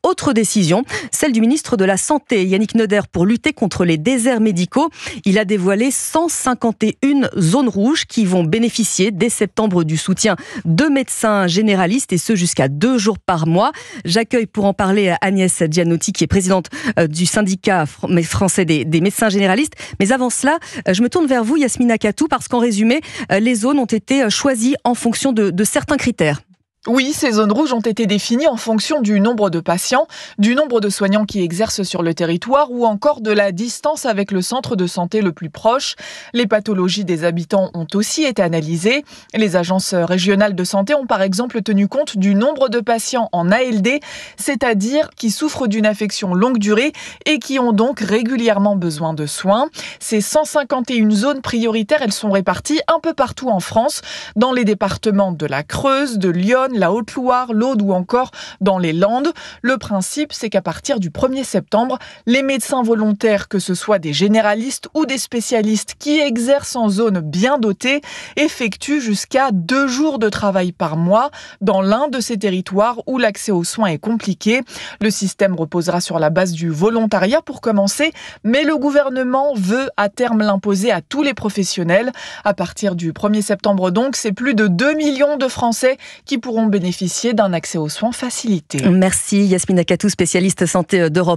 autre décision, celle du ministre de la Santé, Yannick Neuder, pour lutter contre les déserts médicaux. Il a dévoilé 151 zones rouges qui vont bénéficier dès septembre du soutien de médecins généralistes et ce jusqu'à 2 jours par mois. J'accueille pour en parler Agnès Gianotti qui est présidente du syndicat français des médecins généralistes. Mais avant cela, je me tourne vers vous Yasmina Katou parce qu'en résumé, les zones ont été choisies en fonction de certains critères. Oui, ces zones rouges ont été définies en fonction du nombre de patients, du nombre de soignants qui exercent sur le territoire ou encore de la distance avec le centre de santé le plus proche. Les pathologies des habitants ont aussi été analysées. Les agences régionales de santé ont par exemple tenu compte du nombre de patients en ALD, c'est-à-dire qui souffrent d'une affection longue durée et qui ont donc régulièrement besoin de soins. Ces 151 zones prioritaires, elles sont réparties un peu partout en France, dans les départements de la Creuse, de Lyon, la Haute-Loire, l'Aude ou encore dans les Landes. Le principe, c'est qu'à partir du 1er septembre, les médecins volontaires, que ce soit des généralistes ou des spécialistes qui exercent en zone bien dotée, effectuent jusqu'à 2 jours de travail par mois dans l'un de ces territoires où l'accès aux soins est compliqué. Le système reposera sur la base du volontariat pour commencer, mais le gouvernement veut à terme l'imposer à tous les professionnels. À partir du 1er septembre donc, c'est plus de 2 millions de Français qui pourront bénéficier d'un accès aux soins facilité. Merci Yasmina Katou, spécialiste santé d'Europe.